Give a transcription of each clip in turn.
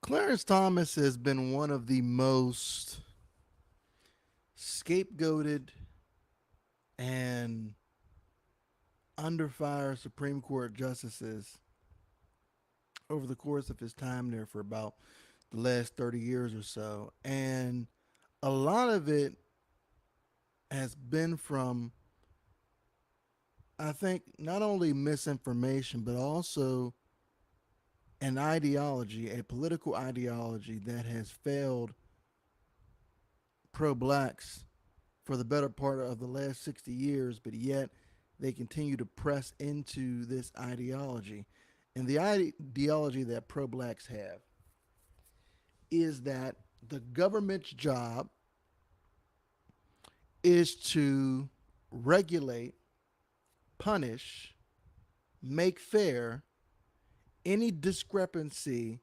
Clarence Thomas has been one of the most scapegoated and under fire Supreme Court justices over the course of his time there for about the last 30 years or so. And a lot of it has been from, I think, not only misinformation, but also an ideology, a political ideology that has failed pro blacks for the better part of the last 60 years, but yet they continue to press into this ideology. And the ideology that pro blacks have is that the government's job is to regulate, punish, make fair any discrepancy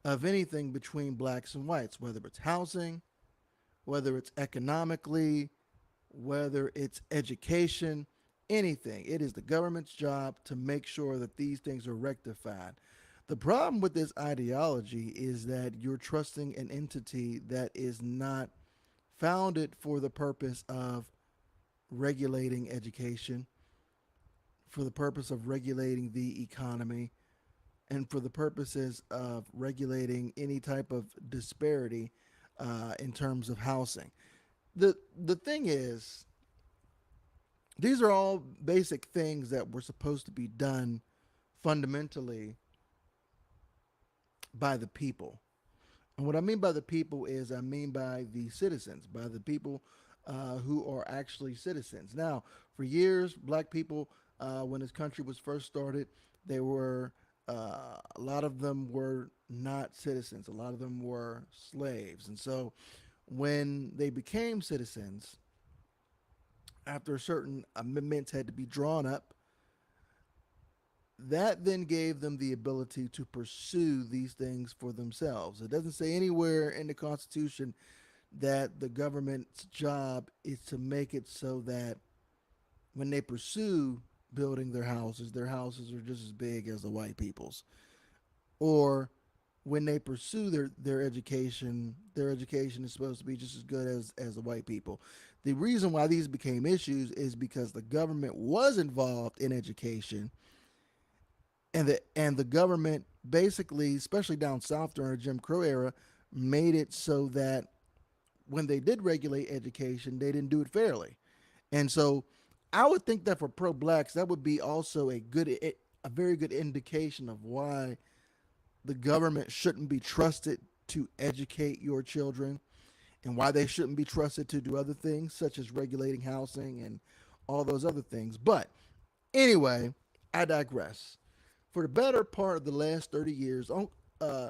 of anything between blacks and whites, whether it's housing, whether it's economically, whether it's education, anything. It is the government's job to make sure that these things are rectified. The problem with this ideology is that you're trusting an entity that is not founded for the purpose of regulating education, for the purpose of regulating the economy, and for the purposes of regulating any type of disparity in terms of housing. The thing is, these are all basic things that were supposed to be done fundamentally by the people. And what I mean by the people is I mean by the citizens, by the people who are actually citizens. Now, for years, black people, when this country was first started, they were a lot of them were not citizens. A lot of them were slaves, and so when they became citizens, after certain amendments had to be drawn up, that then gave them the ability to pursue these things for themselves. It doesn't say anywhere in the Constitution that the government's job is to make it so that when they pursue building their houses are just as big as the white people's. Or when they pursue their education is supposed to be just as good as the white people. The reason why these became issues is because the government was involved in education, and the government basically, especially down south during the Jim Crow era, made it so that when they did regulate education, they didn't do it fairly. And so I would think that for pro blacks, that would be also a very good indication of why the government shouldn't be trusted to educate your children and why they shouldn't be trusted to do other things such as regulating housing and all those other things. But anyway, I digress. For the better part of the last 30 years, uh,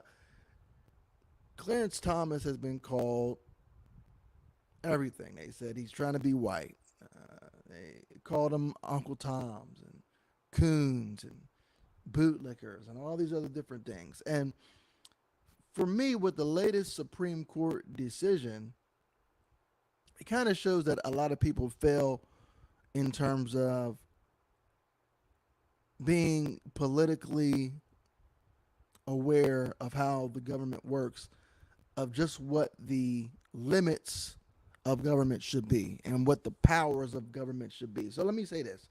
Clarence Thomas has been called everything. They said he's trying to be white. They called him Uncle Toms and coons and bootlickers and all these other different things. And for me, with the latest Supreme Court decision, it kind of shows that a lot of people fail in terms of being politically aware of how the government works, of just what the limits of government should be and what the powers of government should be. So let me say this.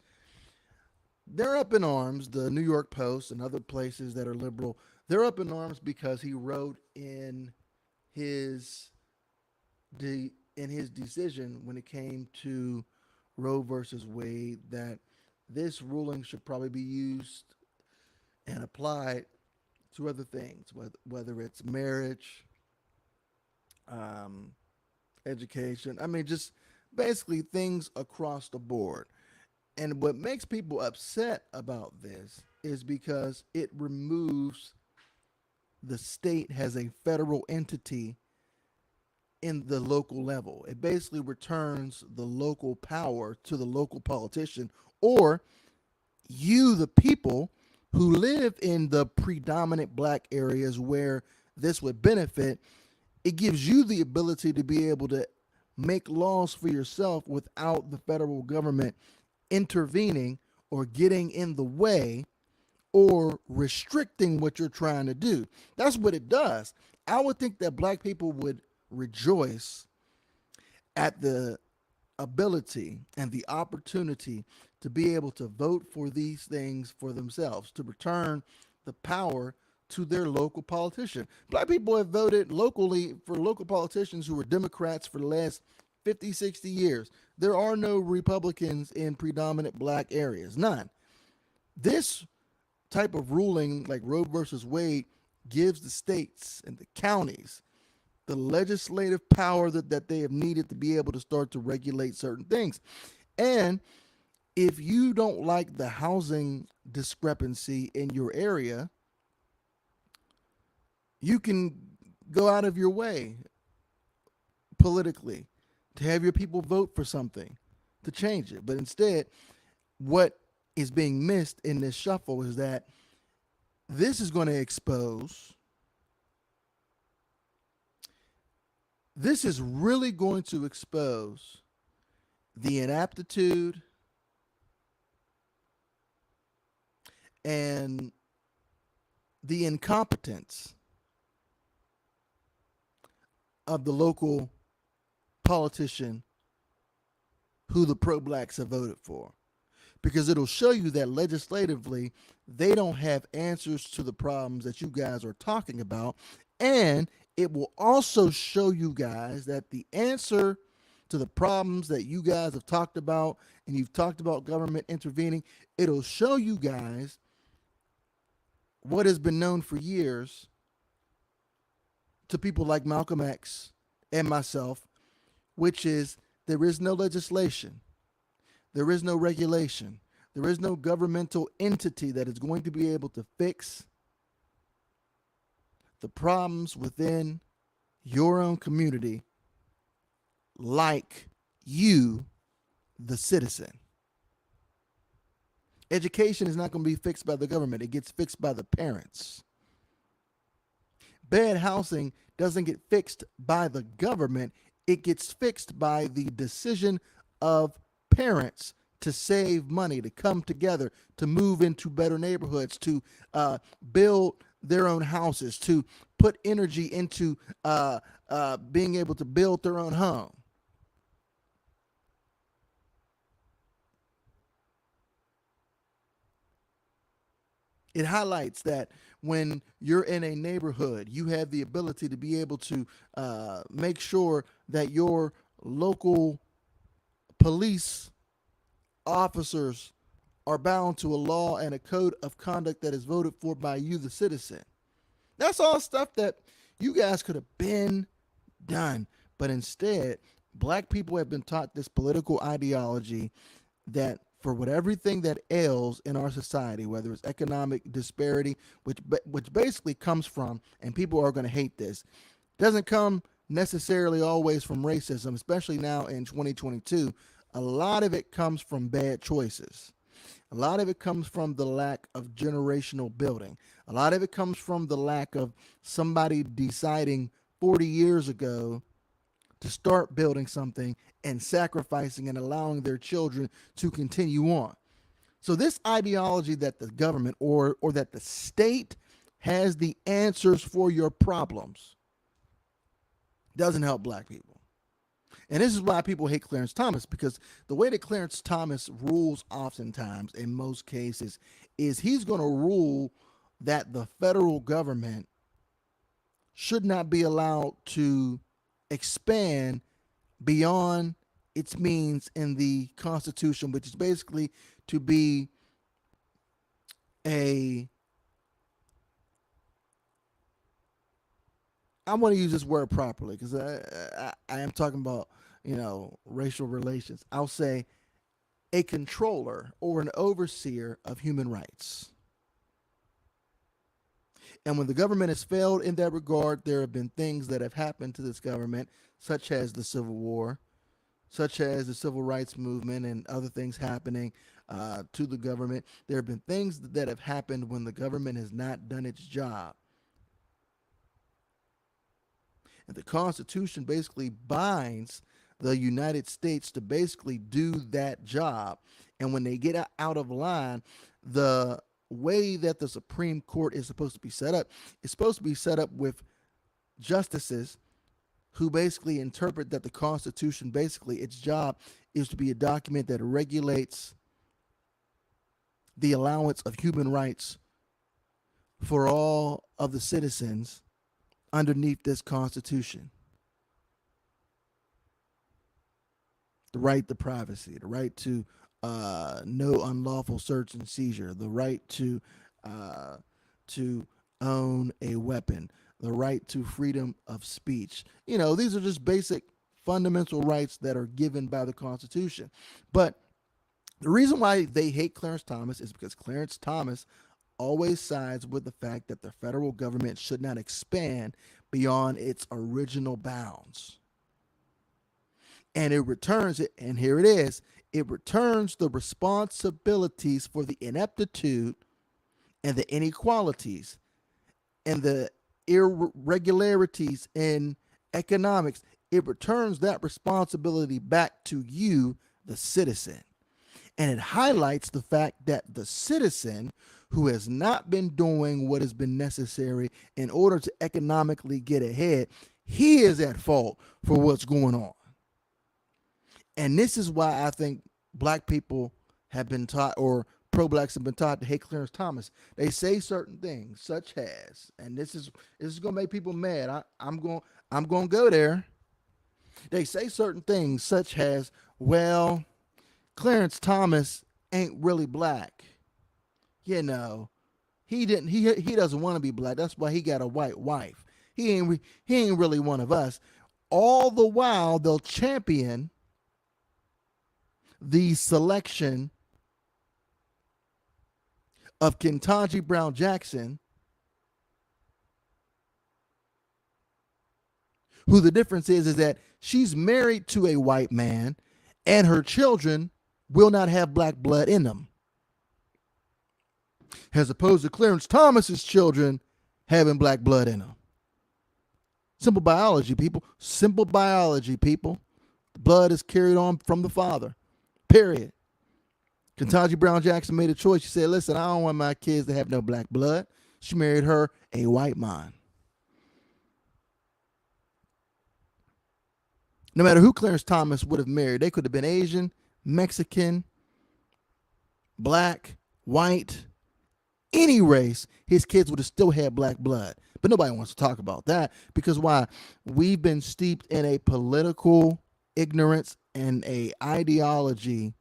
They're up in arms, the New York Post and other places that are liberal, they're up in arms because he wrote his in his decision when it came to Roe versus Wade that this ruling should probably be used and applied to other things, whether it's marriage, um, education. I mean, just basically things across the board. And what makes people upset about this is because it removes the state as a federal entity in the local level. It basically returns the local power to the local politician or you, the people who live in the predominant black areas where this would benefit. It gives you the ability to be able to make laws for yourself without the federal government intervening or getting in the way or restricting what you're trying to do. That's what it does. I would think that black people would rejoice at the ability and the opportunity to be able to vote for these things for themselves, to return the power to their local politician. Black people have voted locally for local politicians who were Democrats for the last 50, 60 years. There are no Republicans in predominant black areas, none. This type of ruling, like Roe versus Wade, gives the states and the counties the legislative power that they have needed to be able to start to regulate certain things. And if you don't like the housing discrepancy in your area, you can go out of your way politically to have your people vote for something to change it. But instead, what is being missed in this shuffle is that this is going to expose, this is really going to expose the inaptitude and the incompetence of the local politician who the pro-blacks have voted for. Because it'll show you that legislatively, they don't have answers to the problems that you guys are talking about. And it will also show you guys that the answer to the problems that you guys have talked about, and you've talked about government intervening, it'll show you guys what has been known for years to people like Malcolm X and myself, which is there is no legislation, there is no regulation, there is no governmental entity that is going to be able to fix the problems within your own community like you, the citizen. Education is not going to be fixed by the government. It gets fixed by the parents. Bad housing doesn't get fixed by the government. It gets fixed by the decision of parents to save money, to come together, to move into better neighborhoods, to build their own houses, to put energy into being able to build their own home. It highlights that when you're in a neighborhood, you have the ability to be able to make sure that your local police officers are bound to a law and a code of conduct that is voted for by you, the citizen. That's all stuff that you guys could have been done. But instead, black people have been taught this political ideology that for everything that ails in our society, whether it's economic disparity, which basically comes from, and people are going to hate this, doesn't come necessarily always from racism, especially now in 2022. A lot of it comes from bad choices. A lot of it comes from the lack of generational building. A lot of it comes from the lack of somebody deciding 40 years ago to start building something and sacrificing and allowing their children to continue on. So this ideology that the government or that the state has the answers for your problems doesn't help black people. And this is why people hate Clarence Thomas, because the way that Clarence Thomas rules oftentimes in most cases is he's going to rule that the federal government should not be allowed to expand beyond its means in the Constitution, which is basically to be a, I want to use this word properly because I am talking about, racial relations. I'll say a controller or an overseer of human rights. And when the government has failed in that regard, there have been things that have happened to this government, such as the Civil War, such as the Civil Rights Movement and other things happening to the government. There have been things that have happened when the government has not done its job. And the Constitution basically binds the United States to basically do that job. And when they get out of line, the way that the Supreme Court is supposed to be set up, it's supposed to be set up with justices who basically interpret that the Constitution, basically its job is to be a document that regulates the allowance of human rights for all of the citizens underneath this Constitution. The right to privacy, the right to no unlawful search and seizure, the right uh, to own a weapon, the right to freedom of speech. These are just basic fundamental rights that are given by the Constitution. But the reason why they hate Clarence Thomas is because Clarence Thomas always sides with the fact that the federal government should not expand beyond its original bounds. And it returns it, and here it is, it returns the responsibilities for the ineptitude and the inequalities and the irregularities in economics. It returns that responsibility back to you, the citizen. And it highlights the fact that the citizen who has not been doing what has been necessary in order to economically get ahead, he is at fault for what's going on. And this is why I think black people have been taught, or pro-blacks have been taught, to hate Clarence Thomas. They say certain things, such as, and this is going to make people mad. I'm going to go there. They say certain things, such as, well, Clarence Thomas ain't really black. He doesn't want to be black. That's why he got a white wife. He ain't really one of us. All the while they'll champion the selection of Ketanji Brown Jackson, who the difference is that she's married to a white man and her children will not have black blood in them, as opposed to Clarence Thomas's children having black blood in them. Simple biology, people. Simple biology, people. The blood is carried on from the father. Period. Ketanji Brown Jackson made a choice. She said, listen, I don't want my kids to have no black blood. She married her a white man. No matter who Clarence Thomas would have married, they could have been Asian, Mexican, black, white, any race, his kids would have still had black blood. But nobody wants to talk about that because why? We've been steeped in a political ignorance and a ideology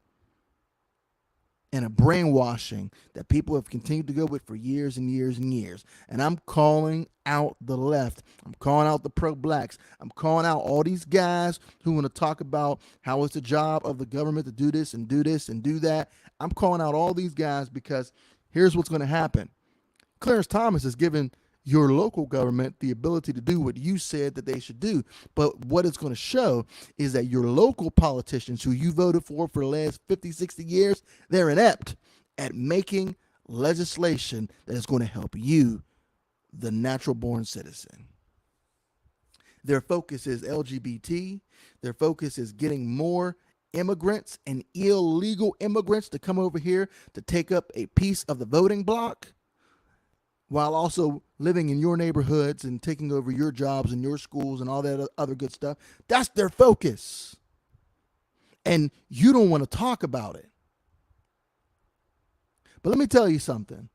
and a brainwashing that people have continued to go with for years and years and years. And I'm calling out the left. I'm calling out the pro-blacks. I'm calling out all these guys who want to talk about how it's the job of the government to do this and do this and do that. I'm calling out all these guys because here's what's going to happen. Clarence Thomas has given your local government the ability to do what you said that they should do. But what it's going to show is that your local politicians who you voted for the last 50, 60 years, they're inept at making legislation that is going to help you, the natural born citizen. Their focus is LGBT. Their focus is getting more immigrants and illegal immigrants to come over here to take up a piece of the voting block, while also living in your neighborhoods and taking over your jobs and your schools and all that other good stuff. That's their focus. And you don't want to talk about it. But let me tell you something.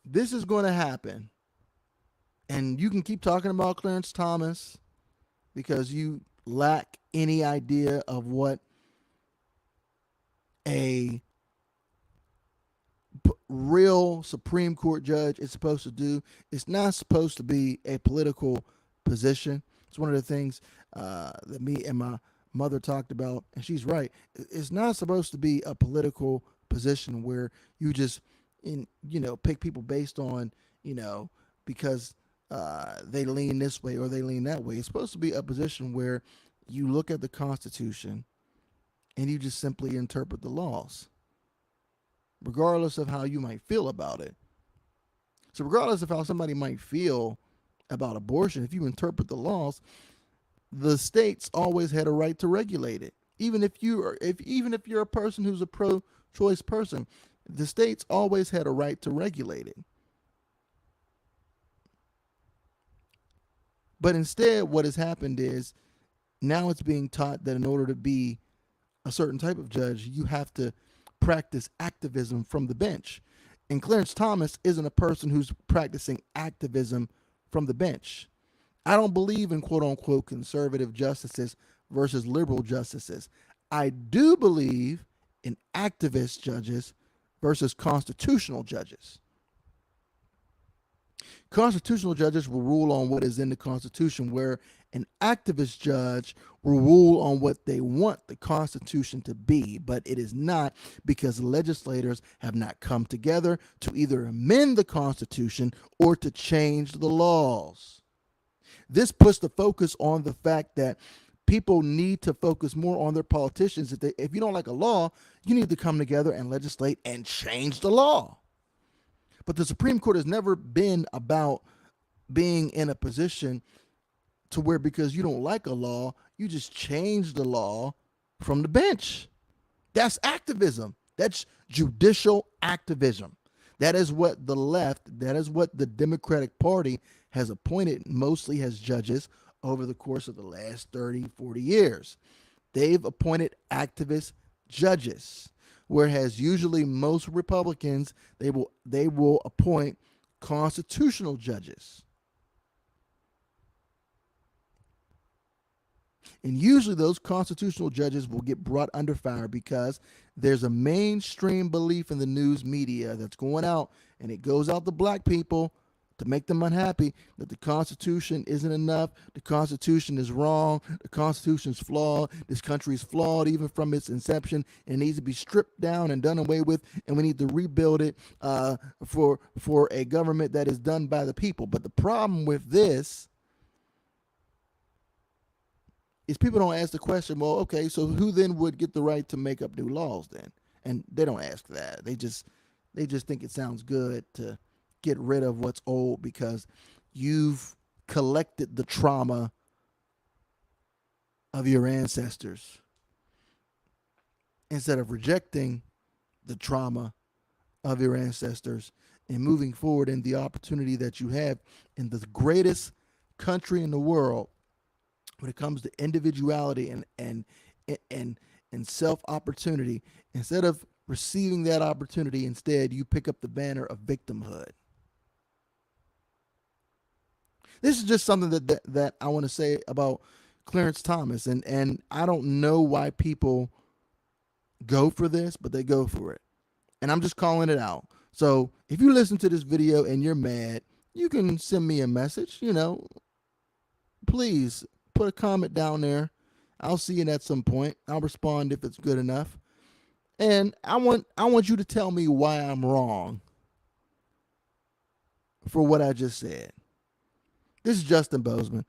This is going to happen. And you can keep talking about Clarence Thomas because you lack any idea of what a real Supreme Court judge is supposed to do. It's not supposed to be a political position. It's one of the things that me and my mother talked about, and she's right. It's not supposed to be a political position where you just pick people based on because they lean this way or they lean that way. It's supposed to be a position where you look at the Constitution and you just simply interpret the laws, regardless of how you might feel about it. So regardless of how somebody might feel about abortion, if you interpret the laws, the states always had a right to regulate it. Even if you're a person who's a pro-choice person, The states always had a right to regulate it. But instead, what has happened is now it's being taught that in order to be a certain type of judge, you have to practice activism from the bench. And Clarence Thomas isn't a person who's practicing activism from the bench. I don't believe in quote unquote conservative justices versus liberal justices. I do believe in activist judges versus constitutional judges. Constitutional judges will rule on what is in the Constitution, where an activist judge will rule on what they want the Constitution to be, but it is not, because legislators have not come together to either amend the Constitution or to change the laws. This puts the focus on the fact that people need to focus more on their politicians. If you don't like a law, you need to come together and legislate and change the law. But the Supreme Court has never been about being in a position to where, because you don't like a law, you just change the law from the bench. That's activism. That's judicial activism. That is what the left, that is what the Democratic Party has appointed mostly as judges over the course of the last 30, 40 years. They've appointed activist judges, whereas usually most Republicans, they will appoint constitutional judges. And usually those constitutional judges will get brought under fire because there's a mainstream belief in the news media that's going out, and it goes out to black people to make them unhappy, that the Constitution isn't enough, the Constitution is wrong, the Constitution is flawed, this country is flawed even from its inception, and it needs to be stripped down and done away with, and we need to rebuild it for a government that is done by the people. But the problem with this is people don't ask the question, well, okay, so who then would get the right to make up new laws then? And they don't ask that. They just think it sounds good to get rid of what's old because you've collected the trauma of your ancestors, instead of rejecting the trauma of your ancestors and moving forward in the opportunity that you have in the greatest country in the world when it comes to individuality and self opportunity. Instead of receiving that opportunity, instead you pick up the banner of victimhood. This is just something that I want to say about Clarence Thomas, and I don't know why people go for this, but they go for it. And I'm just calling it out. So if you listen to this video and you're mad, you can send me a message, please put a comment down there. I'll see it at some point. I'll respond if it's good enough. And I want you to tell me why I'm wrong for what I just said. This is Justin Bozeman.